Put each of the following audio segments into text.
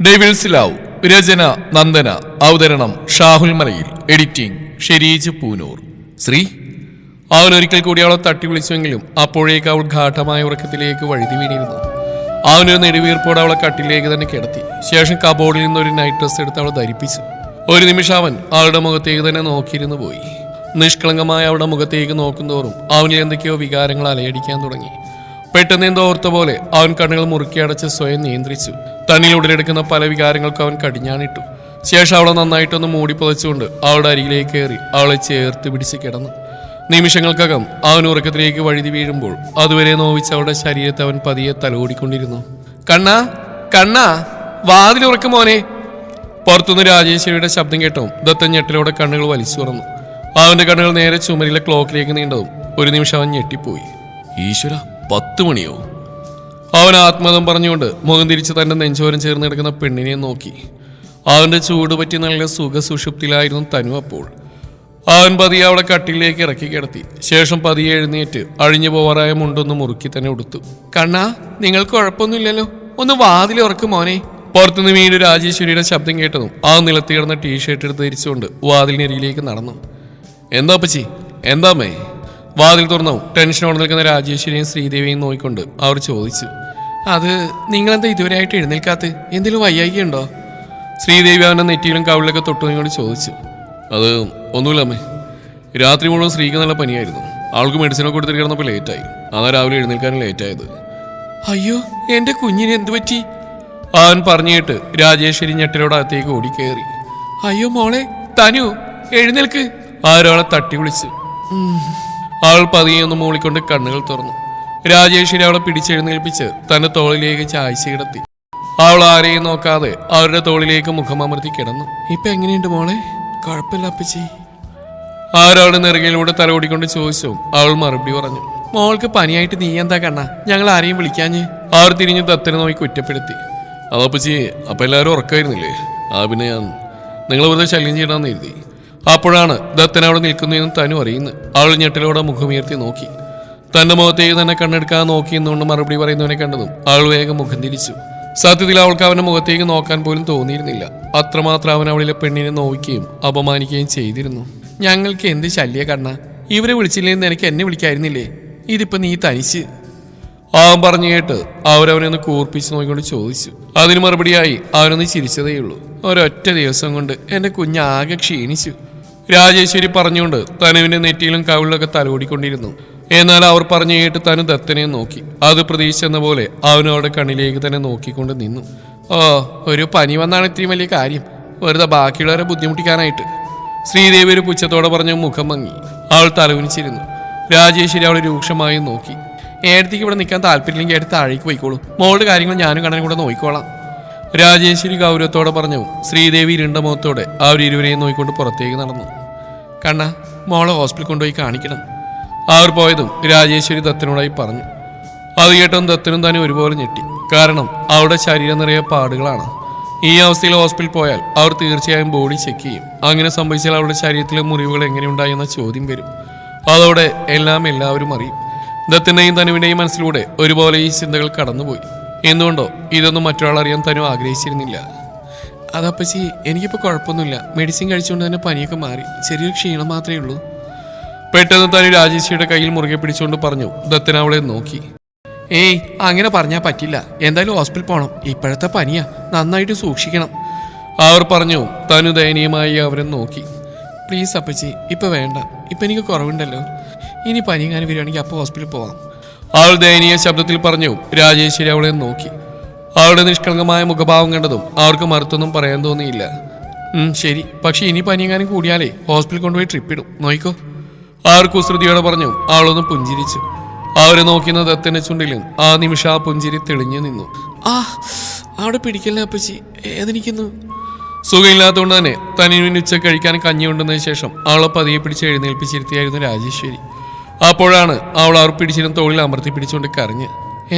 Devils love. രചന നന്ദന. അവതരണം ഷാഹുൽ മലയിൽ. Editing Shereej Poonoor. Shri അവൻ ഒരിക്കൽ കൂടി അവളെ തട്ടി വിളിച്ചുവെങ്കിലും അപ്പോഴേക്ക് അവൾ ഘാഠമായ ഉറക്കത്തിലേക്ക് വഴുതി വീണിരുന്നു. അവനൊരു നെടുവീർപ്പോടെ അവളെ കട്ടിലേക്ക് തന്നെ കിടത്തി. ശേഷം കബോർഡിൽ നിന്ന് ഒരു നൈറ്റ് ഡ്രസ് എടുത്ത് അവളെ ധരിപ്പിച്ചു. ഒരു നിമിഷം അവൻ അവളുടെ മുഖത്തേക്ക് തന്നെ നോക്കിയിരുന്നു പോയി. നിഷ്കളങ്കമായ അവളുടെ മുഖത്തേക്ക് നോക്കുന്തോറും അവനിൽ എന്തൊക്കെയോ വികാരങ്ങൾ അലയടിക്കാൻ തുടങ്ങി. പെട്ടെന്ന് എന്തോ ഓർത്ത പോലെ അവൻ കണ്ണുകൾ മുറുക്കി അടച്ച് സ്വയം നിയന്ത്രിച്ചു. തന്നിൽ ഉടലെടുക്കുന്ന പല വികാരങ്ങൾക്കും അവൻ കടിഞ്ഞാണിട്ടു. ശേഷം അവളെ നന്നായിട്ടൊന്ന് മൂടി പുതച്ചുകൊണ്ട് അവളുടെ അരികിലേക്ക് കയറി അവളെ ചേർത്ത് പിടിച്ച് കിടന്നു. നിമിഷങ്ങൾക്കകം അവൻ ഉറക്കത്തിലേക്ക് വഴുതി വീഴുമ്പോൾ അതുവരെ നോവിച്ച് അവളുടെ ശരീരത്തെ അവൻ പതിയെ തലോടിക്കൊണ്ടിരുന്നു. കണ്ണാ കണ്ണാ, വാതിലുറക്കും മോനെ. പുറത്തുനിന്ന് രാജേശ്വരിയുടെ ശബ്ദം കേട്ടവും ദത്തൻ ഞെട്ടലോടെ കണ്ണുകൾ വലിച്ചു തുറന്നു. അവന്റെ കണ്ണുകൾ നേരെ ചുമരിലെ ക്ലോക്കിലേക്ക് നീണ്ടതും ഒരു നിമിഷം അവൻ ഞെട്ടിപ്പോയി. ഈശ്വര, 10 മണിയോ? അവൻ ആത്മതം പറഞ്ഞുകൊണ്ട് മുഖം തിരിച്ച് തന്റെ നെഞ്ചോരം ചേർന്ന് കിടക്കുന്ന പെണ്ണിനെ നോക്കി. അവന്റെ ചൂട് പറ്റി നല്ല സുഖസുഷുപ്തിലായിരുന്നു തനു. അപ്പോൾ അവൻ പതിയെ അവളെ കട്ടിലേക്ക് ഇറക്കി കിടത്തി. ശേഷം പതിയെ എഴുന്നേറ്റ് അഴിഞ്ഞു പോവാറായ മുണ്ടൊന്ന് മുറുക്കി തന്നെ ഉടുത്തു. കണ്ണാ, നിങ്ങൾക്ക് കുഴപ്പമൊന്നുമില്ലല്ലോ, ഒന്ന് വാതിൽ ഉറക്കും മോനെ. പുറത്തുനിന്ന് വീണ്ടും രാജേശ്വരിയുടെ ശബ്ദം കേട്ടതും ആ നിലത്ത് കിടന്ന ടീഷർട്ട് എടുത്ത് ധരിച്ചുകൊണ്ട് വാതിലിനരിയിലേക്ക് നടന്നു. എന്താ അപ്പച്ചി, എന്താമ്മേ? വാതിൽ തുറന്നു ടെൻഷനോടെ നിൽക്കുന്ന രാജേശ്വരിയും ശ്രീദേവിയും നോക്കിക്കൊണ്ട് അവർ ചോദിച്ചു. അത് നിങ്ങളെന്താ ഇതുവരെയായിട്ട് എഴുന്നേൽക്കാത്ത? എന്തെങ്കിലും വയ്യായികയുണ്ടോ? ശ്രീദേവി അവൻ്റെ നെറ്റിയിലും കവിളിലൊക്കെ തൊട്ടുകൊണ്ട് ചോദിച്ചു. അത് ഒന്നുമില്ല അമ്മേ, രാത്രി മുഴുവൻ ശ്രീക്ക് നല്ല പനിയായിരുന്നു. അവൾക്ക് മെഡിസിനൊക്കെ കൊടുത്തിട്ട് കിടന്നപ്പോൾ ലേറ്റായി. അതാ രാവിലെ എഴുന്നേൽക്കാനും ലേറ്റായത്. അയ്യോ, എൻ്റെ കുഞ്ഞിന് എന്തു പറ്റി? അവൻ പറഞ്ഞു കേട്ട് രാജേശ്വരി ഞെട്ടലോടെ അകത്തേക്ക് ഓടിക്കയറി. അയ്യോ മോളെ, തനു എഴുന്നേൽക്ക്. ആരോളെ തട്ടി വിളിച്ചു. അവൾ പതിയൊന്ന് മൂളിക്കൊണ്ട് കണ്ണുകൾ തുറന്നു. രാജേശ്വരി അവളെ പിടിച്ചെഴുന്നേൽപ്പിച്ച് തന്റെ തോളിലേക്ക് ചായ്ച്ച കിടത്തി. അവൾ ആരെയും നോക്കാതെ അവരുടെ തോളിലേക്ക് മുഖമമർത്തി കിടന്നു. ഇപ്പൊ എങ്ങനെയുണ്ട് മോളെ? കുഴപ്പമില്ല അപ്പച്ചി. ആരവളുടെ നെറുകയിലൂടെ തലോടിക്കൊണ്ട് ചോദിച്ചു. അവൾ മറുപടി പറഞ്ഞു. മോൾക്ക് പനിയായിട്ട് നീ എന്താ കണ്ണ, ഞങ്ങൾ ആരെയും വിളിക്കാഞ്ഞ്? അവർ തിരിഞ്ഞ് ദത്തനെ നോക്കി കുറ്റപ്പെടുത്തി. അതപ്പച്ചി, അപ്പൊ എല്ലാവരും ഉറക്കമായിരുന്നില്ലേ? പിന്നെ ഞാൻ നിങ്ങൾ വെറുതെ ശല്യം ചെയ്യണമെന്ന് എഴുതി. അപ്പോഴാണ് ദത്തൻ അവിടെ നിൽക്കുന്നതെന്ന് തനു അറിയുന്നത്. അവൾ ഞെട്ടലോടെ മുഖമുയർത്തി നോക്കി. തന്റെ മുഖത്തേക്ക് തന്നെ കണ്ണെടുക്കാതെ നോക്കി എന്നുകൊണ്ട് മറുപടി പറയുന്നവനെ കണ്ടതും അവൾ വേഗം മുഖം തിരിച്ചു. സത്യത്തിൽ അവൾക്ക് അവന്റെ മുഖത്തേക്ക് നോക്കാൻ പോലും തോന്നിയിരുന്നില്ല. അത്രമാത്രം അവൻ അവളിലെ പെണ്ണിനെ നോവിക്കുകയും അപമാനിക്കുകയും ചെയ്തിരുന്നു. ഞങ്ങൾക്ക് എന്ത് ശല്യ കണ്ണ, ഇവരെ വിളിച്ചില്ലെന്ന് എനിക്ക് എന്നെ വിളിക്കായിരുന്നില്ലേ? ഇതിപ്പോ നീ തനിച്ച്. അവൻ പറഞ്ഞു കേട്ട് അവരവനെ ഒന്ന് കൂർപ്പിച്ച് നോക്കിക്കൊണ്ട് ചോദിച്ചു. അതിന് മറുപടിയായി അവനൊന്ന് ചിരിച്ചതേയുള്ളൂ. ഒരൊറ്റ ദിവസം കൊണ്ട് എന്റെ കുഞ്ഞാകെ ക്ഷീണിച്ചു. രാജേശ്വരി പറഞ്ഞുകൊണ്ട് തനുവിന്റെ നെറ്റിയിലും കവിളിലൊക്കെ തലോടിക്കൊണ്ടിരുന്നു. എന്നാൽ അവർ പറഞ്ഞു കേട്ട് തനു ദത്തനെ നോക്കി. അത് പ്രതീക്ഷിച്ചെന്ന പോലെ അവനവളുടെ കണ്ണിലേക്ക് തന്നെ നോക്കിക്കൊണ്ട് നിന്നു. ഓ, ഒരു പനി വന്നാണ് ഇത്രയും വലിയ കാര്യം, വെറുതെ ബാക്കിയുള്ളവരെ ബുദ്ധിമുട്ടിക്കാനായിട്ട്. ശ്രീദേവി ഒരു പുച്ഛത്തോടെ പറഞ്ഞ മുഖം മങ്ങി. അവൾ തലകുനിച്ചിരുന്നു. രാജേശ്വരി അവളെ രൂക്ഷമായി നോക്കി. ഏടത്തേക്ക് ഇവിടെ നിൽക്കാൻ താല്പര്യമില്ലെങ്കിൽ എടുത്ത് താഴേക്ക് പോയിക്കോളൂ, മോളുടെ കാര്യങ്ങൾ ഞാനും കണ്ണനും കൂടെ നോക്കിക്കോളാം. രാജേശ്വരി ഗൗരവത്തോടെ പറഞ്ഞു. ശ്രീദേവി ഇരുണ്ട മുഖത്തോടെ അവരിരുവരെയും നോക്കിക്കൊണ്ട് പുറത്തേക്ക് നടന്നു. കണ്ണ, മോളെ ഹോസ്പിറ്റലിൽ കൊണ്ടുപോയി കാണിക്കണം. അവർ പോയതും രാജേശ്വരി ദത്തനോടായി പറഞ്ഞു. അത് കേട്ടും ദത്തനും തന്നെ ഒരുപോലെ ഞെട്ടി. കാരണം അവരുടെ ശരീരം നിറയെ പാടുകളാണ്. ഈ അവസ്ഥയിൽ ഹോസ്പിറ്റലിൽ പോയാൽ അവർ തീർച്ചയായും ബോഡി ചെക്ക് ചെയ്യും. അങ്ങനെ സംഭവിച്ചാൽ അവരുടെ ശരീരത്തിലെ മുറിവുകൾ എങ്ങനെയുണ്ടായി എന്ന ചോദ്യം വരും. അതോടെ എല്ലാവരും അറിയും. ദത്തന്റെയും തനുവിന്റെയും മനസ്സിലൂടെ ഒരുപോലെ ഈ ചിന്തകൾ കടന്നുപോയി. എന്തുകൊണ്ടോ ഇതൊന്നും മറ്റൊരാൾ അറിയാൻ തനു ആഗ്രഹിച്ചിരുന്നില്ല. അതപ്പച്ചി, എനിക്കിപ്പോൾ കുഴപ്പമൊന്നുമില്ല, മെഡിസിൻ കഴിച്ചുകൊണ്ട് തന്നെ പനിയൊക്കെ മാറി, ചെറിയൊരു ക്ഷീണം മാത്രമേ ഉള്ളൂ. പെട്ടെന്ന് തനു രാജേശ്വരിയുടെ കയ്യിൽ മുറുകെ പിടിച്ചുകൊണ്ട് പറഞ്ഞു. ദത്തൻ അവളെ നോക്കി. ഏയ്, അങ്ങനെ പറഞ്ഞാൽ പറ്റില്ല, എന്തായാലും ഹോസ്പിറ്റലിൽ പോകണം, ഇപ്പോഴത്തെ പനിയാ, നന്നായിട്ട് സൂക്ഷിക്കണം. അവർ പറഞ്ഞു. തനു ദയനീയമായി അവരെ നോക്കി. പ്ലീസ് അപ്പച്ചി, ഇപ്പം വേണ്ട, ഇപ്പം എനിക്ക് കുറവുണ്ടല്ലോ, ഇനി പനിയെങ്ങാനും വരികയാണെങ്കിൽ അപ്പോൾ ഹോസ്പിറ്റലിൽ പോവാം. അവൾ ദയനീയ ശബ്ദത്തിൽ പറഞ്ഞു. രാജേശ്വരി അവളെ നോക്കി. അവളുടെ നിഷ്കളങ്കമായ മുഖഭാവം കണ്ടതും അവർക്ക് മറുത്തൊന്നും പറയാൻ തോന്നിയില്ല. ശരി, പക്ഷെ ഇനി പനിയെങ്ങാനും കൂടിയാലേ ഹോസ്പിറ്റലിൽ കൊണ്ടുപോയി ട്രിപ്പ് ഇടും, നോയിക്കോ. അവർ കുസൃതിയോടെ പറഞ്ഞു. അവളൊന്ന് പുഞ്ചിരിച്ചു. അവരെ നോക്കിയ ദത്തന്റെ ചുണ്ടിലും ആ നിമിഷം ആ പുഞ്ചിരി തെളിഞ്ഞു നിന്നു. അവിടെ പിടിക്കല്ലേ അപ്പച്ചി, വേദനിക്കുന്നു. സുഖമില്ലാത്തതുകൊണ്ട് തന്നെ തനിവിന് ഉച്ച കഴിക്കാൻ കഞ്ഞി കൊണ്ടുവന്നതിന് ശേഷം അവളെ പതിയെ പിടിച്ച് എഴുന്നേൽപ്പിച്ചിരുത്തിയായിരുന്നു രാജേശ്വരി. അപ്പോഴാണ് അവൾ അവർ പിടിച്ചിരുന്ന തോളിൽ അമർത്തി പിടിച്ചുകൊണ്ട് കരഞ്ഞ്.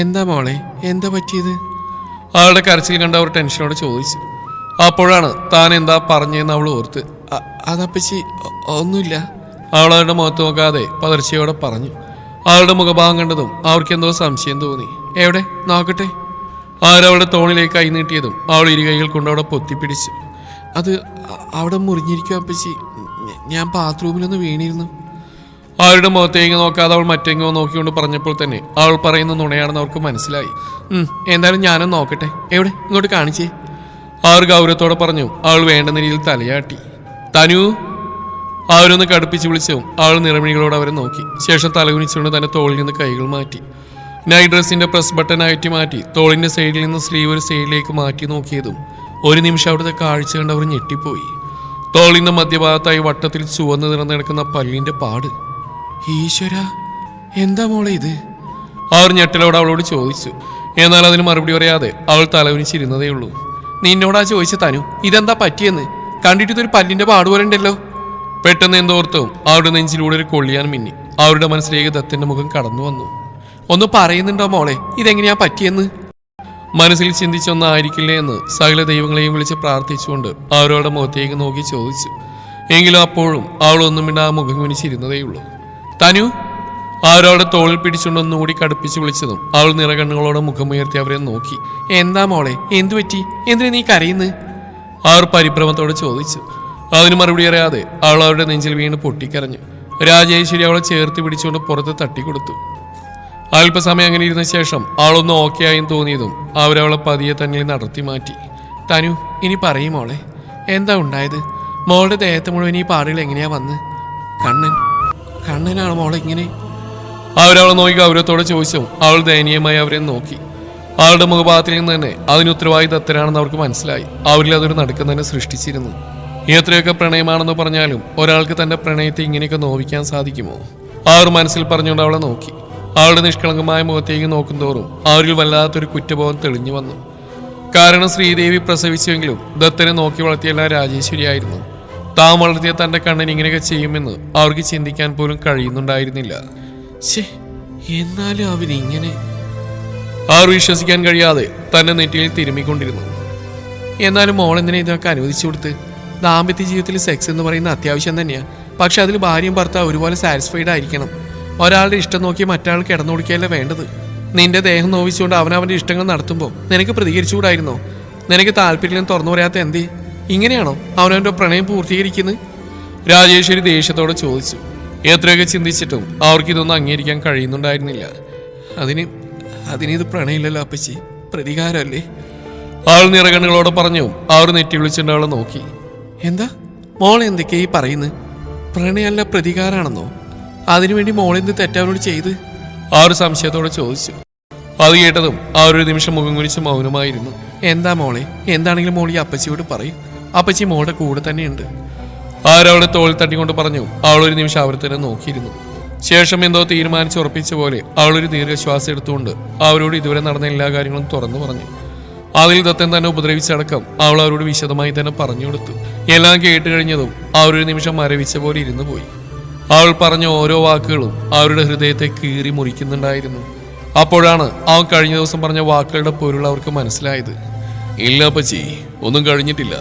എന്താ മോളെ, എന്താ പറ്റിയത്? അവളുടെ കരച്ചിൽ കണ്ട് അവർ ടെൻഷനോടെ ചോദിച്ചു. അപ്പോഴാണ് താൻ എന്താ പറഞ്ഞതെന്ന് അവൾ ഓർത്ത്. അതപ്പച്ചി ഒന്നുമില്ല. അവൾ അവരുടെ മുഖത്ത് നോക്കാതെ പതർച്ചയോടെ പറഞ്ഞു. അവളുടെ മുഖഭാവം കണ്ടതും അവർക്ക് എന്തോ സംശയം തോന്നി. എവിടെ നോക്കട്ടെ? ആരവളുടെ തോളിലേക്ക് കൈ നീട്ടിയതും അവൾ ഇരു കൈകൾ കൊണ്ട് അവിടെ പൊത്തിപ്പിടിച്ചു. അത് അവിടെ മുറിഞ്ഞിരിക്കും അപ്പച്ചി. ഞാൻ ബാത്റൂമിലൊന്ന് വീണിരുന്നു. അവരുടെ മുഖത്തേക്ക് നോക്കാതെ അവൾ മറ്റെങ്ങോ നോക്കിക്കൊണ്ട് പറഞ്ഞപ്പോൾ തന്നെ അവൾ പറയുന്ന നുണയാണെന്ന് അവർക്ക് മനസ്സിലായി. എന്തായാലും ഞാനും നോക്കട്ടെ. എവിടെ, ഇങ്ങോട്ട് കാണിച്ചേ. അവർ ഗൗരവത്തോടെ പറഞ്ഞു. അവൾ വേണ്ട രീതിയിൽ തലയാട്ടി. തനു. അവരൊന്ന് കടുപ്പിച്ച് വിളിച്ചു. അവൾ നിറമിഴികളോട് അവരെ നോക്കി. ശേഷം തലകുനിച്ചുകൊണ്ട് തന്നെ തോളിൽ നിന്ന് കൈകൾ മാറ്റി. നൈറ്റ് ഡ്രസ്സിന്റെ പ്രസ് ബട്ടൺ അയറ്റി മാറ്റി തോളിന്റെ സൈഡിൽ നിന്ന് സ്ലീവ് ഒരു സൈഡിലേക്ക് മാറ്റി നോക്കിയതും ഒരു നിമിഷം അവിടുത്തെ കാഴ്ച കണ്ട് അവർ ഞെട്ടിപ്പോയി. തോളിന്റെ മധ്യഭാഗത്തായി വട്ടത്തിൽ ചുവന്ന് നിറഞ്ഞു കിടക്കുന്ന പല്ലിന്റെ പാട്. ഈശ്വര, എന്താ മോളെ ഇത്? അവർ ഞെട്ടലോട് അവളോട് ചോദിച്ചു. എന്നാൽ അതിന് മറുപടി പറയാതെ അവൾ തലകുനിച്ചിരുന്നതേ ഉള്ളൂ. നിന്നോടാ ചോദിച്ച തനു, ഇതെന്താ പറ്റിയെന്ന്? കണ്ടിട്ട് ഇതൊരു പല്ലിന്റെ പാടുപോലെ ഉണ്ടല്ലോ. പെട്ടെന്ന് എന്തോർത്തവും അവരുടെ നെഞ്ചിലൂടെ ഒരു കൊള്ളിയാൻ മിന്നി. അവരുടെ മനസ്സിലേക്ക് ദത്തന്റെ മുഖം കടന്നു വന്നു. ഒന്ന് പറയുന്നുണ്ടോ മോളെ, ഇതെങ്ങനെയാ പറ്റിയെന്ന്? മനസ്സിൽ ചിന്തിച്ചൊന്നായിരിക്കില്ലേ എന്ന് സകല ദൈവങ്ങളെയും വിളിച്ച് പ്രാർത്ഥിച്ചുകൊണ്ട് അവരവരുടെ മുഖത്തേക്ക് നോക്കി ചോദിച്ചു. എങ്കിലും അപ്പോഴും അവളൊന്നും മിണ്ടാ മുഖം കുനിച്ചിരുന്നതേയുള്ളൂ. തനു. അവരവളുടെ തോളിൽ പിടിച്ചുകൊണ്ടൊന്നുകൂടി കടുപ്പിച്ച് വിളിച്ചതും അവൾ നിറകണ്ണുകളോടെ മുഖമുയർത്തി അവരെ നോക്കി. എന്താ മോളെ, എന്തു പറ്റി? എന്തിനു നീ കരയുന്നു? അവർ പരിഭ്രമത്തോടെ ചോദിച്ചു. അതിന് മറുപടി അറിയാതെ അവൾ അവരുടെ നെഞ്ചിൽ വീണ് പൊട്ടിക്കരഞ്ഞു. രാജേശ്വരി അവളെ ചേർത്ത് പിടിച്ചുകൊണ്ട് പുറത്ത് തട്ടിക്കൊടുത്തു. അല്പസമയം അങ്ങനെ ഇരുന്ന ശേഷം അവളൊന്ന് ഓക്കെ ആയും തോന്നിയതും അവരവളെ പതിയെ തന്നെ നടത്തി മാറ്റി. തനു, ഇനി പറയും മോളെ, എന്താ ഉണ്ടായത്? മോളുടെ ദേഹത്ത് മുഴുവൻ ഈ പാടുകൾ എങ്ങനെയാ വന്ന്? കണ്ണനാണ് മോളെ ഇങ്ങനെ? അവരവളെ നോക്കി ഗൗരവത്തോടെ ചോദിച്ചു. അവൾ ദയനീയമായി അവരെ നോക്കി. അവളുടെ മുഖഭാഗത്തിൽ നിന്ന് തന്നെ അതിന് ഉത്തരവാദി ദത്തനാണെന്ന് അവർക്ക് മനസ്സിലായി. അവരിൽ അതൊരു നടുക്കം തന്നെ സൃഷ്ടിച്ചിരുന്നു. എത്രയൊക്കെ പ്രണയമാണെന്ന് പറഞ്ഞാലും ഒരാൾക്ക് തന്റെ പ്രണയത്തെ ഇങ്ങനെയൊക്കെ നോവിക്കാൻ സാധിക്കുമോ? അവർ മനസ്സിൽ പറഞ്ഞുകൊണ്ട് അവളെ നോക്കി. അവളുടെ നിഷ്കളങ്കമായ മുഖത്തേക്ക് നോക്കുന്തോറും അവരിൽ വല്ലാത്തൊരു കുറ്റബോധം തെളിഞ്ഞു വന്നു. കാരണം ശ്രീദേവി പ്രസവിച്ചുവെങ്കിലും ദത്തനെ നോക്കി വളർത്തിയെല്ലാം രാജേശ്വരിയായിരുന്നു. താൻ വളർത്തിയ തന്റെ കണ്ണൻ ഇങ്ങനെയൊക്കെ ചെയ്യുമെന്ന് അവർക്ക് ചിന്തിക്കാൻ പോലും കഴിയുന്നുണ്ടായിരുന്നില്ല. എന്നാലും അവരിങ്ങനെ അവർ വിശ്വസിക്കാൻ കഴിയാതെ തന്റെ നെറ്റിയിൽ തിരുമ്മിക്കൊണ്ടിരുന്നു. എന്നാലും മോളെന്തിനെ ഇതൊക്കെ അനുവദിച്ചു കൊടുത്ത്? ദാമ്പത്യ ജീവിതത്തിൽ സെക്സ് എന്ന് പറയുന്ന അത്യാവശ്യം തന്നെയാണ്. പക്ഷെ അതിൽ ഭാര്യയും ഭർത്താവ് ഒരുപോലെ സാറ്റിസ്ഫൈഡ് ആയിരിക്കണം. ഒരാളുടെ ഇഷ്ടം നോക്കി മറ്റൊരാൾ കിടന്നുകൊടുക്കുകയല്ല വേണ്ടത്. നിന്റെ ദേഹം നോവിച്ചുകൊണ്ട് അവനവന്റെ ഇഷ്ടങ്ങൾ നടത്തുമ്പോൾ നിനക്ക് പ്രതികരിച്ചുകൂടായിരുന്നോ? നിനക്ക് താല്പര്യം തുറന്നു പറയാത്ത എന്തേ? ഇങ്ങനെയാണോ അവനവന്റെ പ്രണയം പൂർത്തീകരിക്കുന്നത്? രാജേശ്വരി ദേഷ്യത്തോടെ ചോദിച്ചു. എത്രയൊക്കെ ചിന്തിച്ചിട്ടും അവർക്കിതൊന്നും അംഗീകരിക്കാൻ കഴിയുന്നുണ്ടായിരുന്നില്ല. അതിനിത് പ്രണയമില്ലല്ലോ അപ്പച്ചി, പ്രതികാരമല്ലേ? അവൾ നിറകണ്ണുകളോട് പറഞ്ഞു. അവർ നെറ്റി വിളിച്ചിട്ട് അവളെ നോക്കി. എന്താ മോളെ എന്തൊക്കെയാ ഈ പറയുന്നത്? പ്രണയമല്ല പ്രതികാരാണെന്നോ? അതിനുവേണ്ടി മോളെന്ത് തെറ്റവനോട് ചെയ്ത്? അവർ സംശയത്തോടെ ചോദിച്ചു. അത് കേട്ടതും അവരൊരു നിമിഷം മുഖം കുനിച്ച് മൗനമായിരുന്നു. എന്താ മോളെ, എന്താണെങ്കിലും മോൾ ഈ അപ്പച്ചിയോട് പറയും. അപ്പച്ചി മോളുടെ കൂടെ തന്നെയുണ്ട്. ആരവളെ തോളിൽ തട്ടിക്കൊണ്ട് പറഞ്ഞു. അവളൊരു നിമിഷം അവർ തന്നെ നോക്കിയിരുന്നു. ശേഷം എന്തോ തീരുമാനിച്ചുറപ്പിച്ച പോലെ അവളൊരു ദീർഘശ്വാസം എടുത്തുകൊണ്ട് അവരോട് ഇതുവരെ നടന്ന എല്ലാ കാര്യങ്ങളും തുറന്നു പറഞ്ഞു. അതിൽ ദത്തൻ തന്നെ ഉപദ്രവിച്ചടക്കം അവൾ അവരോട് വിശദമായി തന്നെ പറഞ്ഞു കൊടുത്തു. എല്ലാം കേട്ട് കഴിഞ്ഞതും അവരൊരു നിമിഷം മരവിച്ച പോലെ ഇരുന്നു പോയി. അവൾ പറഞ്ഞ ഓരോ വാക്കുകളും അവരുടെ ഹൃദയത്തെ കീറി മുറിക്കുന്നുണ്ടായിരുന്നു. അപ്പോഴാണ് അവൻ കഴിഞ്ഞ ദിവസം പറഞ്ഞ വാക്കുകളുടെ പൊരുൾ അവർക്ക് മനസ്സിലായത്. ഇല്ല അപ്പച്ചി, ഒന്നും കഴിഞ്ഞിട്ടില്ല.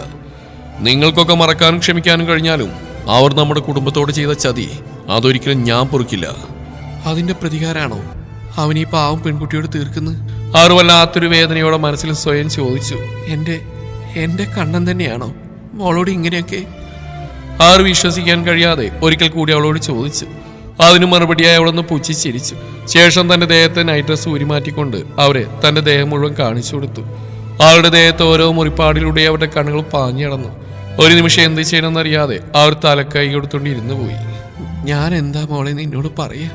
നിങ്ങൾക്കൊക്കെ മറക്കാനും ക്ഷമിക്കാനും കഴിഞ്ഞാലും അവർ നമ്മുടെ കുടുംബത്തോട് ചെയ്ത ചതി അതൊരിക്കലും ഞാൻ പൊറുക്കില്ല. അതിന്റെ പ്രതികാരാണോ അവൻ ഈ പാവം പെൺകുട്ടിയോട് തീർക്കുന്നത്? അവർ വല്ലാത്തൊരു വേദനയോടെ മനസ്സിൽ സ്വയം ചോദിച്ചു. എന്റെ കണ്ണൻ തന്നെയാണോ മോളോട് ഇങ്ങനെയൊക്കെ? ആർ വിശ്വസിക്കാൻ കഴിയാതെ ഒരിക്കൽ കൂടി അവളോട് ചോദിച്ചു. അതിന് മറുപടിയായി അവളൊന്ന് പുച്ഛിച്ചിരിച്ചു. ശേഷം തന്റെ ദേഹത്തെ നൈറ്റ് ഡ്രസ് ഊരിമാറ്റിക്കൊണ്ട് അവരെ തന്റെ ദേഹം മുഴുവൻ കാണിച്ചു കൊടുത്തു. അവളുടെ ദേഹത്ത് ഓരോ മുറിപ്പാടിലൂടെ അവരുടെ കണ്ണുകൾ പാഞ്ഞടന്നു. ഒരു നിമിഷം എന്ത് ചെയ്യണമെന്നറിയാതെ അവർ തലക്കൈ കൊടുത്തോണ്ട് ഇരുന്നു പോയി. ഞാൻ എന്താ മോളെ നിന്നോട് പറയാ?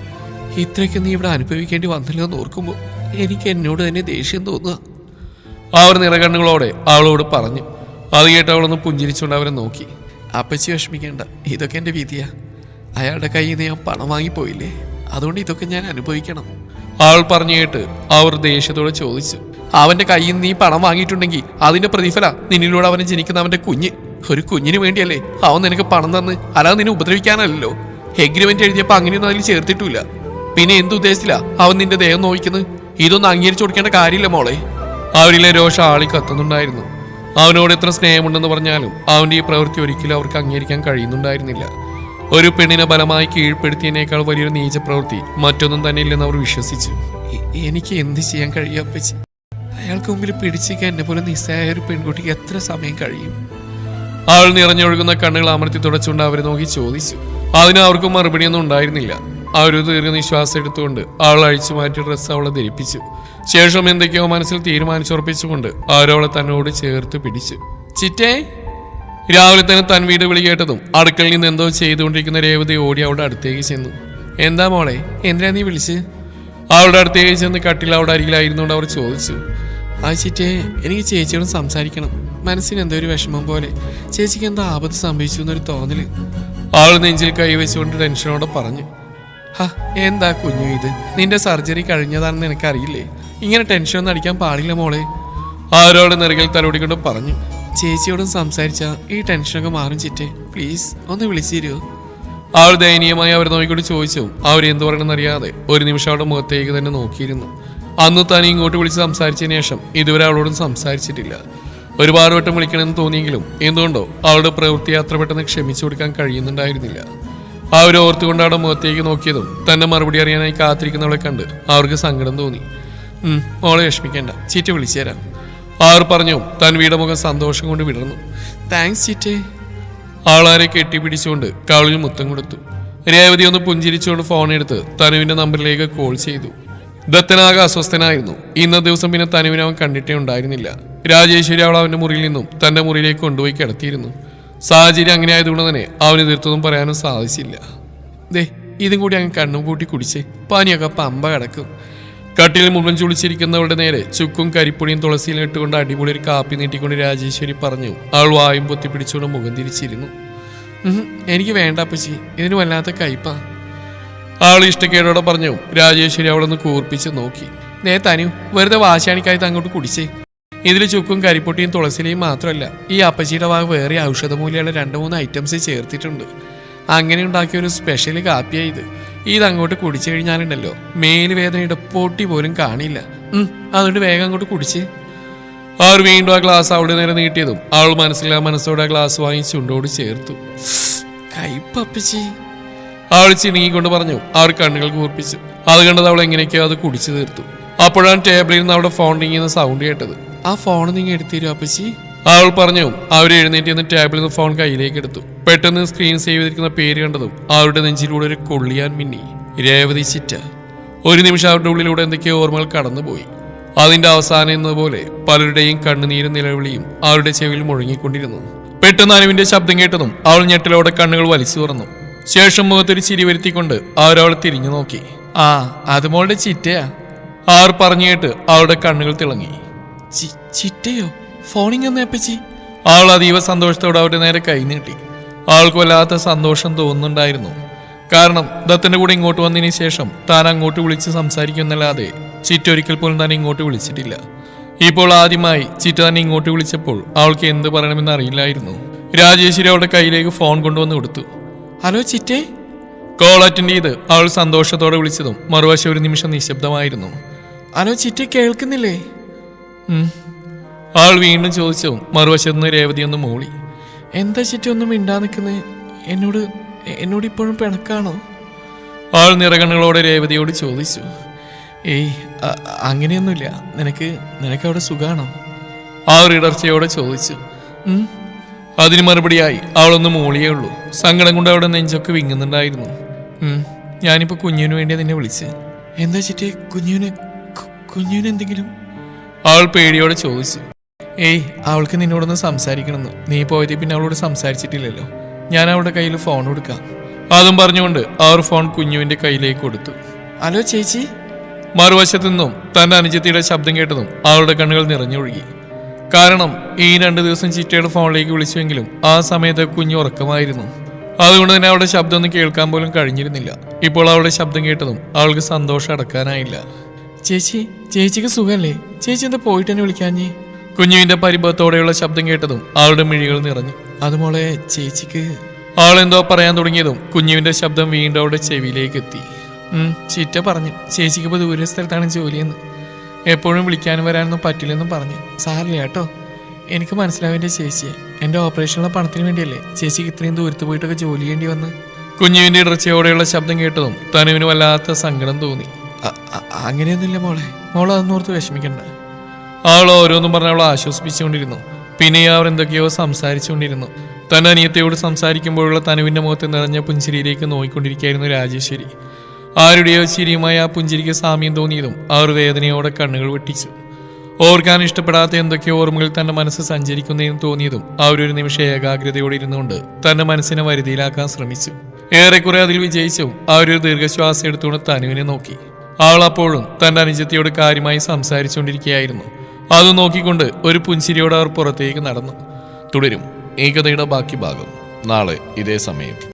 ഇത്രയ്ക്ക് നീ ഇവിടെ അനുഭവിക്കേണ്ടി വന്നല്ലോ എന്ന് ഓർക്കുമ്പോൾ എനിക്ക് എന്നോട് തന്നെ ദേഷ്യം തോന്നുക. അവർ നിറകണ്ണുകളോടെ അവളോട് പറഞ്ഞു. അത് കേട്ട് അവളൊന്ന് പുഞ്ചിരിച്ചുകൊണ്ട് അവരെ നോക്കി. അപ്പച്ചി വിഷമിക്കേണ്ട, ഇതൊക്കെ എൻ്റെ വിധിയാ. അയാളുടെ കയ്യിൽ നിന്ന് ഞാൻ പണം വാങ്ങിപ്പോയില്ലേ, അതുകൊണ്ട് ഇതൊക്കെ ഞാൻ അനുഭവിക്കണം. അവൾ പറഞ്ഞു കേട്ട് അവർ ദേഷ്യത്തോടെ ചോദിച്ചു. അവന്റെ കയ്യിൽ നിന്ന് നീ പണം വാങ്ങിയിട്ടുണ്ടെങ്കിൽ അതിന്റെ പ്രതിഫല നിന്നിലൂടെ അവനെ ജനിക്കുന്ന അവന്റെ കുഞ്ഞ്. ഒരു കുഞ്ഞിന് വേണ്ടിയല്ലേ അവൻ നിനക്ക് പണം തന്ന്, അല്ലാതെ നിന്നെ ഉപദ്രവിക്കാനല്ലോ. എഗ്രിമെന്റ് എഴുതിയപ്പോ അങ്ങനെയൊന്നും അതിൽ ചേർത്തിട്ടില്ല. പിന്നെ എന്തുദ്ദേശത്തിലാ അവൻ നിന്റെ ദേഹം നോവിക്കുന്നത്? ഇതൊന്നും അംഗീകരിച്ചു കൊടുക്കേണ്ട കാര്യമില്ല മോളെ. അവരിലെ രോഷം ആളി കത്തുന്നുണ്ടായിരുന്നു. അവനോട് എത്ര സ്നേഹമുണ്ടെന്ന് പറഞ്ഞാലും അവന്റെ ഈ പ്രവൃത്തി ഒരിക്കലും അവർക്ക് അംഗീകരിക്കാൻ കഴിയുന്നുണ്ടായിരുന്നില്ല. ഒരു പെണ്ണിനെ ബലമായി കീഴ്പ്പെടുത്തിയതിനേക്കാൾ വലിയൊരു നീച പ്രവൃത്തി മറ്റൊന്നും തന്നെ ഇല്ലെന്ന് അവർ വിശ്വസിച്ചു. എനിക്ക് എന്ത് ചെയ്യാൻ കഴിയും അപ്പച്ചി? അയാൾക്ക് മുമ്പിൽ പിടിച്ചിരിക്കാൻ എന്നെ പോലെ നിസ്സായ ഒരു പെൺകുട്ടിക്ക് എത്ര സമയം കഴിയും? അവൾ നിറഞ്ഞൊഴുകുന്ന കണ്ണുകൾ അമർത്തി തുടച്ചുകൊണ്ട് അവരെ നോക്കി ചോദിച്ചു. അതിന് അവർക്ക് മറുപടിയൊന്നും ഉണ്ടായിരുന്നില്ല. അവരൊരു ദീർഘനിശ്വാസം എടുത്തുകൊണ്ട് അവൾ അഴിച്ചു മാറ്റി ഡ്രസ്സ് അവളെ ധരിപ്പിച്ചു. ശേഷം എന്തൊക്കെയോ മനസ്സിൽ തീരുമാനിച്ചുറപ്പിച്ചുകൊണ്ട് അവരവളെ തന്നോട് ചേർത്ത് പിടിച്ചു. ചിറ്റേ. രാവിലെ തന്നെ തൻ വീട് വിളി കേട്ടതും അടുക്കളയിൽ നിന്ന് എന്തോ ചെയ്തുകൊണ്ടിരിക്കുന്ന രേവതി ഓടി അവളുടെ അടുത്തേക്ക് ചെന്നു. എന്താ മോളെ, എന്തിനാ നീ വിളിച്ച്? അവളുടെ അടുത്തേക്ക് ചെന്ന് കട്ടിൽ അവിടെ അരികിലായിരുന്നുകൊണ്ട് അവർ ചോദിച്ചു. ആ ചിറ്റേ, എനിക്ക് ചേച്ചിയോട് സംസാരിക്കണം. മനസ്സിന് എന്തോ ഒരു വിഷമം പോലെ. ചേച്ചിക്ക് എന്താ ആപത്ത് സംഭവിച്ചു എന്നൊരു തോന്നല്. അവൾ നെഞ്ചിൽ കൈവച്ചുകൊണ്ട് ടെൻഷനോടെ പറഞ്ഞു. എന്താ കുഞ്ഞു ഇത്? നിന്റെ സർജറി കഴിഞ്ഞതാണെന്ന് എനിക്കറിയില്ലേ? ഇങ്ങനെ ടെൻഷനൊന്നും അടിക്കാൻ പാടില്ല മോളെ. ആരോട് നെറുകിൽ തലോടിക്കൊണ്ട് പറഞ്ഞു. ചേച്ചിയോടും സംസാരിച്ചാ ഈ ടെൻഷനൊക്കെ മാറും ചിറ്റേ. പ്ലീസ് ഒന്ന് വിളിച്ചിരുവോ? അവൾ ദയനീയമായി അവർ നോക്കിക്കൊണ്ട് ചോദിച്ചു. അവരെന്തു പറയണമെന്നറിയാതെ ഒരു നിമിഷം അവളുടെ മുഖത്തേക്ക് തന്നെ നോക്കിയിരുന്നു. അന്ന് താൻ ഇങ്ങോട്ട് വിളിച്ച് സംസാരിച്ചതിന് ശേഷം ഇതുവരെ അവളോടും സംസാരിച്ചിട്ടില്ല. ഒരുപാട് വട്ടം വിളിക്കണമെന്ന് തോന്നിയെങ്കിലും എന്തുകൊണ്ടോ അവളുടെ പ്രവൃത്തി അത്ര പെട്ടെന്ന് ക്ഷമിച്ചു കൊടുക്കാൻ കഴിയുന്നുണ്ടായിരുന്നില്ല. അവരോർത്തുകൊണ്ട് അവളുടെ മുഖത്തേക്ക് നോക്കിയതും തന്നെ മറുപടി അറിയാനായി കാത്തിരിക്കുന്നവളെ കണ്ട് അവർക്ക് സങ്കടം തോന്നി. മോളെ വിഷമിക്കേണ്ട, ചീറ്റ വിളിച്ചു തരാം. അവർ പറഞ്ഞു. തൻവിയുടെ മുഖം സന്തോഷം കൊണ്ട് വിടർന്നു. താങ്ക്സ് ചിറ്റേ. ആളാരെ കെട്ടിപ്പിടിച്ചുകൊണ്ട് കവളിൽ മുത്തം കൊടുത്തു. രേവതി ഒന്ന് പുഞ്ചിരിച്ചുകൊണ്ട് ഫോൺ എടുത്ത് തനുവിന്റെ നമ്പറിലേക്ക് കോൾ ചെയ്തു. ദത്തനാകെ അസ്വസ്ഥനായിരുന്നു. ഇന്നത്തെ ദിവസം പിന്നെ തനുവിനെ അവൻ കണ്ടിട്ടേ ഉണ്ടായിരുന്നില്ല. രാജേശ്വരി അവൾ അവന്റെ മുറിയിൽ നിന്നും തന്റെ മുറിയിലേക്ക് കൊണ്ടുപോയി കിടത്തിയിരുന്നു. സാഹചര്യം അങ്ങനെ ആയതുകൊണ്ട് തന്നെ അവന് തീർത്തൊന്നും പറയാനും സാധിച്ചില്ല. ദേ, ഇതും കൂടി അങ്ങ് കണ്ണും കൂട്ടി കുടിച്ച് പനിയൊക്കെ പമ്പ കിടക്കും. കട്ടിൽ മുഴുവൻ ചുളിച്ചിരിക്കുന്നവളുടെ നേരെ ചുക്കും കരിപ്പൊടിയും തുളസിയിലും ഇട്ടുകൊണ്ട് അടിപൊളി ഒരു കാപ്പി നീട്ടിക്കൊണ്ട് രാജേശ്വരി പറഞ്ഞു. അവൾ വായും പൊത്തി പിടിച്ചുകൊണ്ട് മുഖം തിരിച്ചിരുന്നു. എനിക്ക് വേണ്ട അപ്പച്ചി, ഇതിന് വല്ലാത്ത കയ്പാ. അവൾ ഇഷ്ടക്കേടോടെ പറഞ്ഞു. രാജേശ്വരി അവളൊന്ന് കൂർപ്പിച്ച് നോക്കി. നേ തനു, വെറുതെ വാശാണിക്കായി അങ്ങോട്ട് കുടിച്ചേ. ഇതിൽ ചുക്കും കരിപ്പൊട്ടിയും തുളസിലയും മാത്രമല്ല, ഈ അപ്പച്ചിയുടെ ഭാഗം വേറെ ഔഷധമൂല്യമുള്ള 2-3 ഐറ്റംസ് ചേർത്തിട്ടുണ്ട്. അങ്ങനെ ഉണ്ടാക്കിയ ഒരു സ്പെഷ്യൽ കാപ്പിയായി ഇത്. ഇതങ്ങോട്ട് കുടിച്ചു കഴിഞ്ഞാലുണ്ടല്ലോ മേല് വേദനയുടെ പൊട്ടി പോലും കാണില്ല. അതുകൊണ്ട് വേഗം അങ്ങോട്ട് കുടിച്ച്. അവർ വീണ്ടും ആ ഗ്ലാസ് അവളുടെ നേരെ നീട്ടിയതും അവൾ മനസ്സിലാ മനസ്സോടെ ആ ഗ്ലാസ് വാങ്ങി ചുണ്ടോട് ചേർത്തു. കൈപ്പപ്പിച്ചി, അവൾ ചിണുങ്ങിക്കൊണ്ട് പറഞ്ഞു. അവർ കണ്ണുകൾ കൂർപ്പിച്ചു. അത് കണ്ടത് അവൾ എങ്ങനെയൊക്കെയോ അത് കുടിച്ചു തീർത്തു. അപ്പോഴാണ് ടേബിളിൽ നിന്ന് അവിടെ ഫോൺ റിങ്ങുന്ന സൗണ്ട് കേട്ടത്. ആ ഫോൺ നിങ്ങൾ എടുത്തിരുമോ അപ്പച്ചി? അവൾ പറഞ്ഞു. അവർ എഴുന്നേറ്റ് നിന്ന് ടേബിളിൽ നിന്ന് ഫോൺ കയ്യിലേക്ക് എടുത്തു. പെട്ടെന്ന് സ്ക്രീൻ സേവ് ചെയ്തിരിക്കുന്ന പേര് കണ്ടതും അവരുടെ നെഞ്ചിലൂടെ ഒരു കൊള്ളിയാൻ മിന്നി. രേവതി ചിറ്റ. ഒരു നിമിഷം അവരുടെ ഉള്ളിലൂടെ എന്തൊക്കെയോ ഓർമ്മകൾ കടന്നുപോയി. അതിന്റെ അവസാനം എന്നതുപോലെ പലരുടെയും കണ്ണുനീരും നിലവിളിയും അവരുടെ ചെവിയിൽ മുഴങ്ങിക്കൊണ്ടിരുന്നു. പെട്ടെന്ന് അനുവിന്റെ ശബ്ദം കേട്ടതും അവൾ ഞെട്ടലോടെ കണ്ണുകൾ വലിച്ചു തുറന്നു. ശേഷം മുഖത്തൊരു ചിരി വരുത്തിക്കൊണ്ട് അവരവളെ തിരിഞ്ഞു നോക്കി. അത് മോളുടെ ചിറ്റയാ. ആർ പറഞ്ഞു കേട്ട് അവളുടെ കണ്ണുകൾ തിളങ്ങി. ചിറ്റയോ? ഫോണിങ് എന്നേപ്പച്ചി. അവൾ അതീവ സന്തോഷത്തോടെ അവരുടെ നേരെ കൈ നീട്ടി. അവൾക്ക് വല്ലാത്ത സന്തോഷം തോന്നുന്നുണ്ടായിരുന്നു. കാരണം ദത്തന്റെ കൂടെ ഇങ്ങോട്ട് വന്നതിന് ശേഷം താൻ അങ്ങോട്ട് വിളിച്ച് സംസാരിക്കുന്നല്ലാതെ ചിറ്റ ഒരിക്കൽ പോലും താൻ ഇങ്ങോട്ട് വിളിച്ചിട്ടില്ല. ഇപ്പോൾ ആദ്യമായി ചിറ്റ തന്നെ ഇങ്ങോട്ട് വിളിച്ചപ്പോൾ അവൾക്ക് എന്ത് പറയണമെന്ന് അറിയില്ലായിരുന്നു. രാജേശ്വരി അവളുടെ കയ്യിലേക്ക് ഫോൺ കൊണ്ടുവന്ന് കൊടുത്തു. ഹലോ ചിറ്റേ. കോൾ അറ്റൻഡ് ചെയ്ത് അവൾ സന്തോഷത്തോടെ വിളിച്ചതും മറുവശം ഒരു നിമിഷം നിശബ്ദമായിരുന്നു. ഹലോ ചിറ്റേ, കേൾക്കുന്നില്ലേ? അവൾ വീണ്ടും ചോദിച്ചു. മറുവശത്ത് നിന്ന് രേവതി ഒന്ന് മൂളി. എന്താ ചിറ്റ ഒന്നും മിണ്ടാ നിൽക്കുന്നത്? എന്നോട് ഇപ്പോഴും പിണക്കാണോ? അവൾ നിറകണ്ണുകളോടെ രേവതിയോട് ചോദിച്ചു. ഏയ്, അങ്ങനെയൊന്നുമില്ല. നിനക്ക് അവിടെ സുഖാണോ? അവർ ഇടർച്ചയോടെ ചോദിച്ചു. അതിന് മറുപടിയായി അവളൊന്ന് മൂളിയേ ഉള്ളൂ. സങ്കടം കൊണ്ട് അവിടെ നെഞ്ചൊക്കെ വിങ്ങുന്നുണ്ടായിരുന്നു. ഞാനിപ്പോ കുഞ്ഞിനു വേണ്ടിയാ നിന്നെ വിളിച്ച്. എന്താ ചിറ്റേ, കുഞ്ഞിനെന്തെങ്കിലും? അവൾ പേടിയോടെ ചോദിച്ചു. ഏയ്, അവൾക്ക് നിന്നോടൊന്ന് സംസാരിക്കണമെന്ന്. നീ പോയത് പിന്നെ അവളോട് സംസാരിച്ചിട്ടില്ലല്ലോ. ഞാൻ അവളുടെ കയ്യിൽ ഫോൺ കൊടുക്കാം. അതും പറഞ്ഞുകൊണ്ട് അവർ ഫോൺ കുഞ്ഞുവിന്റെ കയ്യിലേക്ക് കൊടുത്തു. ഹലോ ചേച്ചി. മറുവശത്തു നിന്നും തന്റെ അനുജത്തിയുടെ ശബ്ദം കേട്ടതും അവളുടെ കണ്ണുകൾ നിറഞ്ഞൊഴുകി. കാരണം ഈ 2 ദിവസം ചിറ്റയുടെ ഫോണിലേക്ക് വിളിച്ചുവെങ്കിലും ആ സമയത്ത് കുഞ്ഞു ഉറക്കമായിരുന്നു. അതുകൊണ്ട് തന്നെ അവളുടെ ശബ്ദമൊന്നും കേൾക്കാൻ പോലും കഴിഞ്ഞിരുന്നില്ല. ഇപ്പോൾ അവളുടെ ശബ്ദം കേട്ടതും അവൾക്ക് സന്തോഷം അടക്കാനായില്ല. ചേച്ചിക്ക് സുഖല്ലേ? ചേച്ചി എന്താ പോയിട്ട് തന്നെ വിളിക്കാഞ്ഞേ? കുഞ്ഞുവിന്റെ പരിഭവത്തോടെയുള്ള ശബ്ദം കേട്ടതും അവളുടെ മിഴികൾ നിറഞ്ഞു. അതുമോളെ, ചേച്ചിക്ക്. അവൾ എന്തോ പറയാൻ തുടങ്ങിയതും കുഞ്ഞുവിന്റെ ശബ്ദം വീണ്ടും അവളുടെ ചെവിയിലേക്ക് എത്തി. ചിറ്റ പറഞ്ഞു ചേച്ചിക്ക് ഇപ്പോൾ ദൂര സ്ഥലത്താണ് ജോലിയെന്ന്. എപ്പോഴും വിളിക്കാനും വരാനൊന്നും പറ്റില്ലെന്നും പറഞ്ഞു. സാറില്ല കേട്ടോ, എനിക്ക് മനസ്സിലാവും എൻ്റെ ചേച്ചിയെ. എൻ്റെ ഓപ്പറേഷനുള്ള പണത്തിന് വേണ്ടിയല്ലേ ചേച്ചിക്ക് ഇത്രയും ദൂരത്ത് പോയിട്ടൊക്കെ ജോലി ചെയ്യേണ്ടി വന്ന്. കുഞ്ഞുവിന്റെ ഇടർച്ചയോടെയുള്ള ശബ്ദം കേട്ടതും തനുവിന് വല്ലാത്ത സങ്കടം തോന്നി. അങ്ങനെയൊന്നുമില്ല മോളെ, അതൊന്നോർത്ത് വിഷമിക്കണ്ട. അവൾ ഓരോന്നും പറഞ്ഞ് അവളെ ആശ്വസിപ്പിച്ചുകൊണ്ടിരുന്നു. പിന്നെ അവർ എന്തൊക്കെയോ സംസാരിച്ചുകൊണ്ടിരുന്നു. തന്റെ അനിയത്തിയോട് സംസാരിക്കുമ്പോഴുള്ള തനുവിന്റെ മുഖത്ത് നിറഞ്ഞ പുഞ്ചിരിയിലേക്ക് നോക്കിക്കൊണ്ടിരിക്കുകയായിരുന്നു രാജേശ്വരി. ആരുടെയോ ചിരിയുമായി ആ പുഞ്ചിരിക്ക് സാമ്യം തോന്നിയതും അവർ വേദനയോടെ കണ്ണുകൾ വെട്ടിച്ചു. ഓർക്കാൻ ഇഷ്ടപ്പെടാത്ത എന്തൊക്കെയോ ഓർമ്മകൾ തന്റെ മനസ്സ് സഞ്ചരിക്കുന്നതെന്ന് തോന്നിയതും അവരൊരു നിമിഷം ഏകാഗ്രതയോടെ ഇരുന്നുകൊണ്ട് തന്റെ മനസ്സിനെ വരുതിയിലാക്കാൻ ശ്രമിച്ചു. ഏറെക്കുറെ അതിൽ വിജയിച്ചും അവരൊരു ദീർഘശ്വാസം എടുത്തുകൊണ്ട് തനുവിനെ നോക്കി. അവൾ അപ്പോഴും തന്റെ അനുജത്തിയോട് കാര്യമായി സംസാരിച്ചുകൊണ്ടിരിക്കുകയായിരുന്നു. അത് നോക്കിക്കൊണ്ട് ഒരു പുഞ്ചിരിയോടെ അവർ പുറത്തേക്ക് നടന്നു. തുടരും ഈ കഥയുടെ ബാക്കി ഭാഗം നാളെ ഇതേ സമയം.